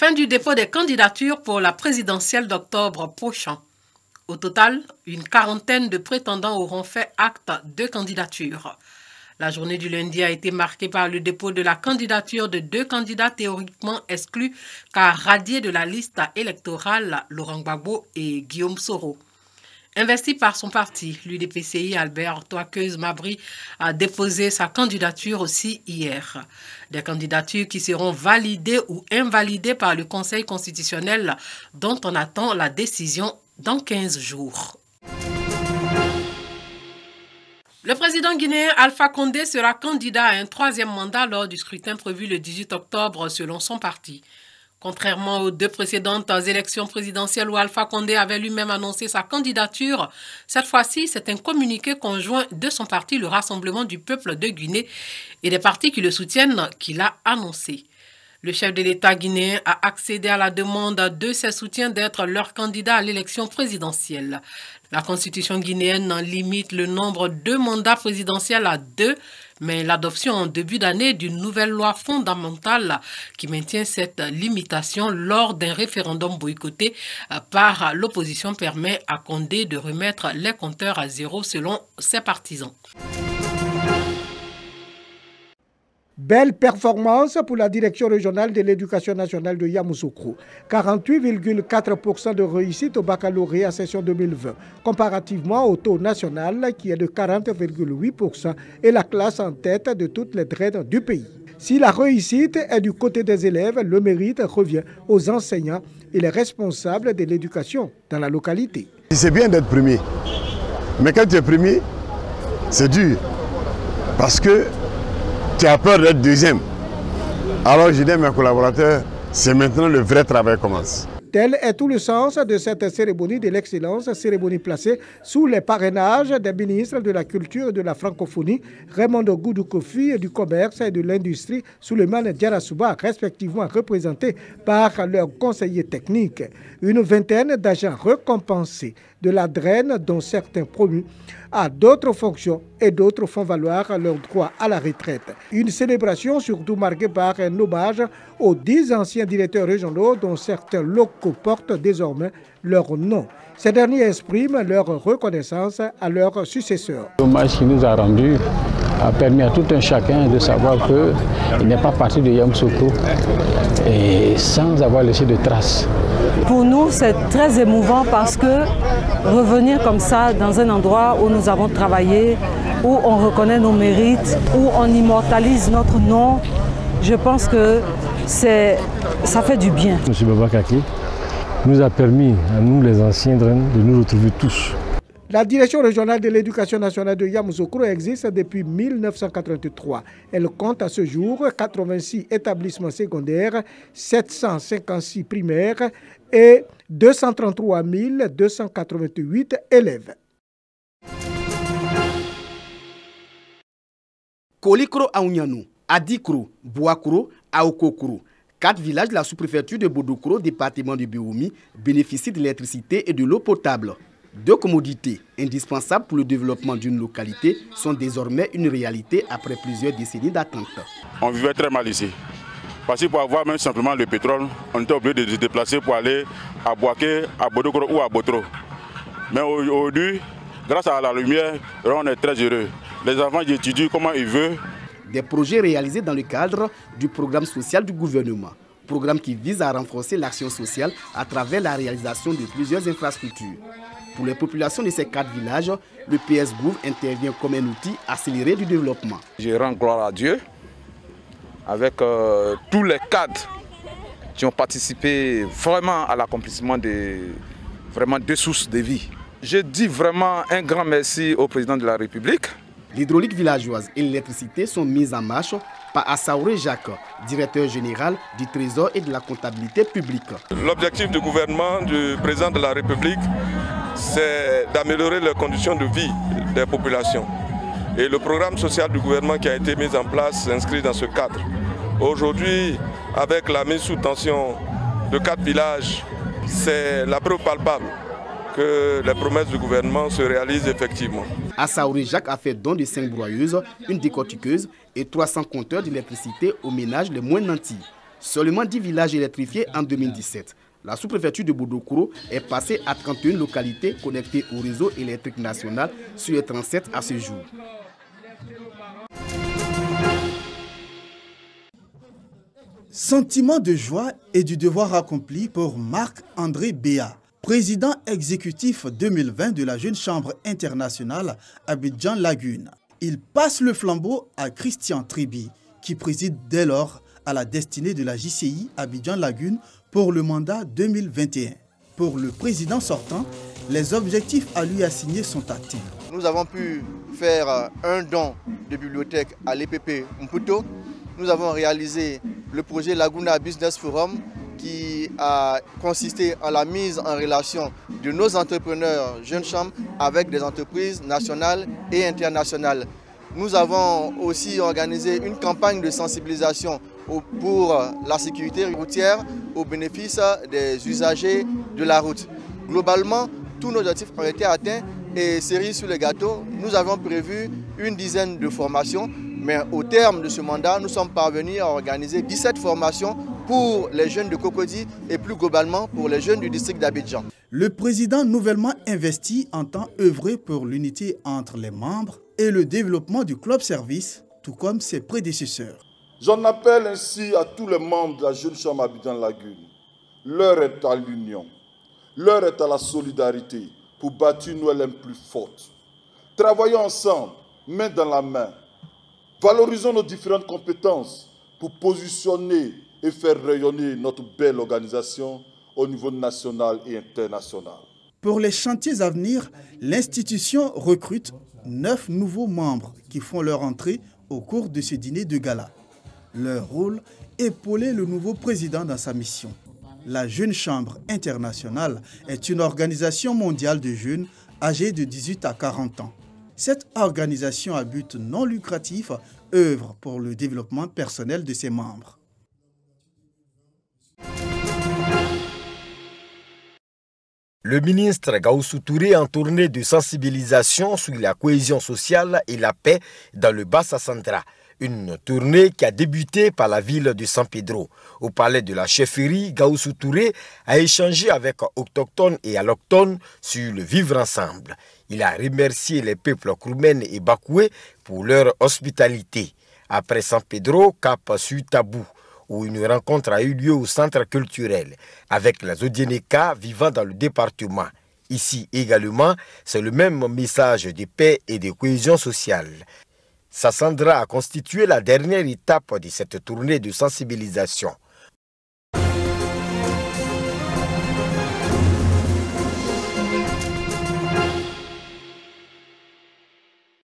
Fin du dépôt des candidatures pour la présidentielle d'octobre prochain. Au total, une quarantaine de prétendants auront fait acte de candidature. La journée du lundi a été marquée par le dépôt de la candidature de 2 candidats théoriquement exclus car radiés de la liste électorale, Laurent Gbagbo et Guillaume Soro. Investi par son parti, l'UDPCI Albert Touakeuse-Mabry a déposé sa candidature aussi hier. Des candidatures qui seront validées ou invalidées par le Conseil constitutionnel dont on attend la décision dans 15 jours. Le président guinéen Alpha Condé sera candidat à un 3e mandat lors du scrutin prévu le 18 octobre selon son parti. Contrairement aux 2 précédentes élections présidentielles où Alpha Condé avait lui-même annoncé sa candidature, cette fois-ci, c'est un communiqué conjoint de son parti, le Rassemblement du peuple de Guinée, et des partis qui le soutiennent qu'il a annoncé. Le chef de l'État guinéen a accédé à la demande de ses soutiens d'être leur candidat à l'élection présidentielle. La constitution guinéenne limite le nombre de mandats présidentiels à 2, mais l'adoption en début d'année d'une nouvelle loi fondamentale qui maintient cette limitation lors d'un référendum boycotté par l'opposition permet à Condé de remettre les compteurs à 0 selon ses partisans. Belle performance pour la direction régionale de l'éducation nationale de Yamoussoukro. 48,4% de réussite au baccalauréat session 2020, comparativement au taux national qui est de 40,8% et la classe en tête de toutes les DRED du pays. Si la réussite est du côté des élèves, le mérite revient aux enseignants et les responsables de l'éducation dans la localité. C'est bien d'être premier, mais quand tu es premier, c'est dur parce que tu as peur d'être deuxième. Alors je dis à mes collaborateurs, c'est maintenant le vrai travail commence. Tel est tout le sens de cette cérémonie de l'excellence, cérémonie placée sous les parrainages des ministres de la Culture et de la Francophonie, Raymond Goudou Kofi du Commerce et de l'Industrie, Souleymane Diarra-Souba, respectivement représentés par leurs conseillers techniques. Une vingtaine d'agents récompensés de la DREN, dont certains promus à d'autres fonctions et d'autres font valoir leur droit à la retraite. Une célébration surtout marquée par un hommage aux 10 anciens directeurs régionaux dont certains locaux portent désormais leur nom. Ces derniers expriment leur reconnaissance à leurs successeurs. L'hommage qu'il nous a rendu a permis à tout un chacun de savoir qu'il n'est pas parti de Yamoussoukro et sans avoir laissé de traces. Pour nous, c'est très émouvant parce que revenir comme ça dans un endroit où nous avons travaillé, où on reconnaît nos mérites, où on immortalise notre nom, je pense que ça fait du bien. M. Babakaki nous a permis, à nous les anciens, de nous retrouver tous. La direction régionale de l'éducation nationale de Yamoussoukro existe depuis 1983. Elle compte à ce jour 86 établissements secondaires, 756 primaires et 233 288 élèves. Kolikro Aounyano, Adikro, Bouakro, Aokokro. 4 villages de la sous-préfecture de Bodokro, département de Biroumi, bénéficient de l'électricité et de l'eau potable. 2 commodités indispensables pour le développement d'une localité sont désormais une réalité après plusieurs décennies d'attente. On vivait très mal ici. Parce que pour avoir même simplement le pétrole, on était obligé de se déplacer pour aller à Bouaké, à Bodokro ou à Botro. Mais aujourd'hui, grâce à la lumière, on est très heureux. Les enfants étudient comment ils veulent. Des projets réalisés dans le cadre du programme social du gouvernement. Programme qui vise à renforcer l'action sociale à travers la réalisation de plusieurs infrastructures. Pour les populations de ces 4 villages, le PS Gouv intervient comme un outil accéléré du développement. Je rends gloire à Dieu avec tous les cadres qui ont participé vraiment à l'accomplissement de vraiment 2 sources de vie. Je dis vraiment un grand merci au président de la République. L'hydraulique villageoise et l'électricité sont mises en marche par Assaouré Jacques, directeur général du Trésor et de la comptabilité publique. L'objectif du gouvernement du président de la République, c'est d'améliorer les conditions de vie des populations. Et le programme social du gouvernement qui a été mis en place s'inscrit dans ce cadre. Aujourd'hui, avec la mise sous tension de 4 villages, c'est la preuve palpable que les promesses du gouvernement se réalisent effectivement. Assaouré Jacques a fait don de 5 broyeuses, une décortiqueuse et 300 compteurs d'électricité aux ménages les moins nantis. Seulement 10 villages électrifiés en 2017. La sous-préfecture de Bodokoro est passée à 31 localités connectées au réseau électrique national sur les 37 à ce jour. Sentiment de joie et du devoir accompli pour Marc-André Béa, président exécutif 2020 de la Jeune Chambre internationale Abidjan Lagune. Il passe le flambeau à Christian Tribi, qui préside dès lors à la destinée de la JCI Abidjan Lagune pour le mandat 2021. Pour le président sortant, les objectifs à lui assignés sont atteints. Nous avons pu faire un don de bibliothèque à l'EPP Mputo. Nous avons réalisé le projet Laguna Business Forum qui a consisté en la mise en relation de nos entrepreneurs Jeunes Chambres avec des entreprises nationales et internationales. Nous avons aussi organisé une campagne de sensibilisation pour la sécurité routière au bénéfice des usagers de la route. Globalement, tous nos objectifs ont été atteints et cerise sur le gâteau, nous avons prévu une dizaine de formations. Mais au terme de ce mandat, nous sommes parvenus à organiser 17 formations pour les jeunes de Cocody et plus globalement pour les jeunes du district d'Abidjan. Le président nouvellement investi entend œuvrer pour l'unité entre les membres et le développement du club service, tout comme ses prédécesseurs. J'en appelle ainsi à tous les membres de la Jeune Chambre Abidjan Lagune. L'heure est à l'union, l'heure est à la solidarité pour bâtir une OLM plus forte. Travaillons ensemble, main dans la main. Valorisons nos différentes compétences pour positionner et faire rayonner notre belle organisation au niveau national et international. Pour les chantiers à venir, l'institution recrute 9 nouveaux membres qui font leur entrée au cours de ce dîner de gala. Leur rôle, épauler le nouveau président dans sa mission. La Jeune Chambre internationale est une organisation mondiale de jeunes âgés de 18 à 40 ans. Cette organisation à but non lucratif œuvre pour le développement personnel de ses membres. Le ministre Gaoussou Touré en tournée de sensibilisation sur la cohésion sociale et la paix dans le Bassa-Centra. Une tournée qui a débuté par la ville de San Pedro. Au palais de la chefferie, Gaoussou Touré a échangé avec autochtones et allochtones sur le vivre ensemble. Il a remercié les peuples Kroumen et Bakoué pour leur hospitalité. Après San Pedro, cap sur Tabou, où une rencontre a eu lieu au centre culturel avec les Odieneka vivant dans le département. Ici également, c'est le même message de paix et de cohésion sociale. Sassandra a constitué la dernière étape de cette tournée de sensibilisation.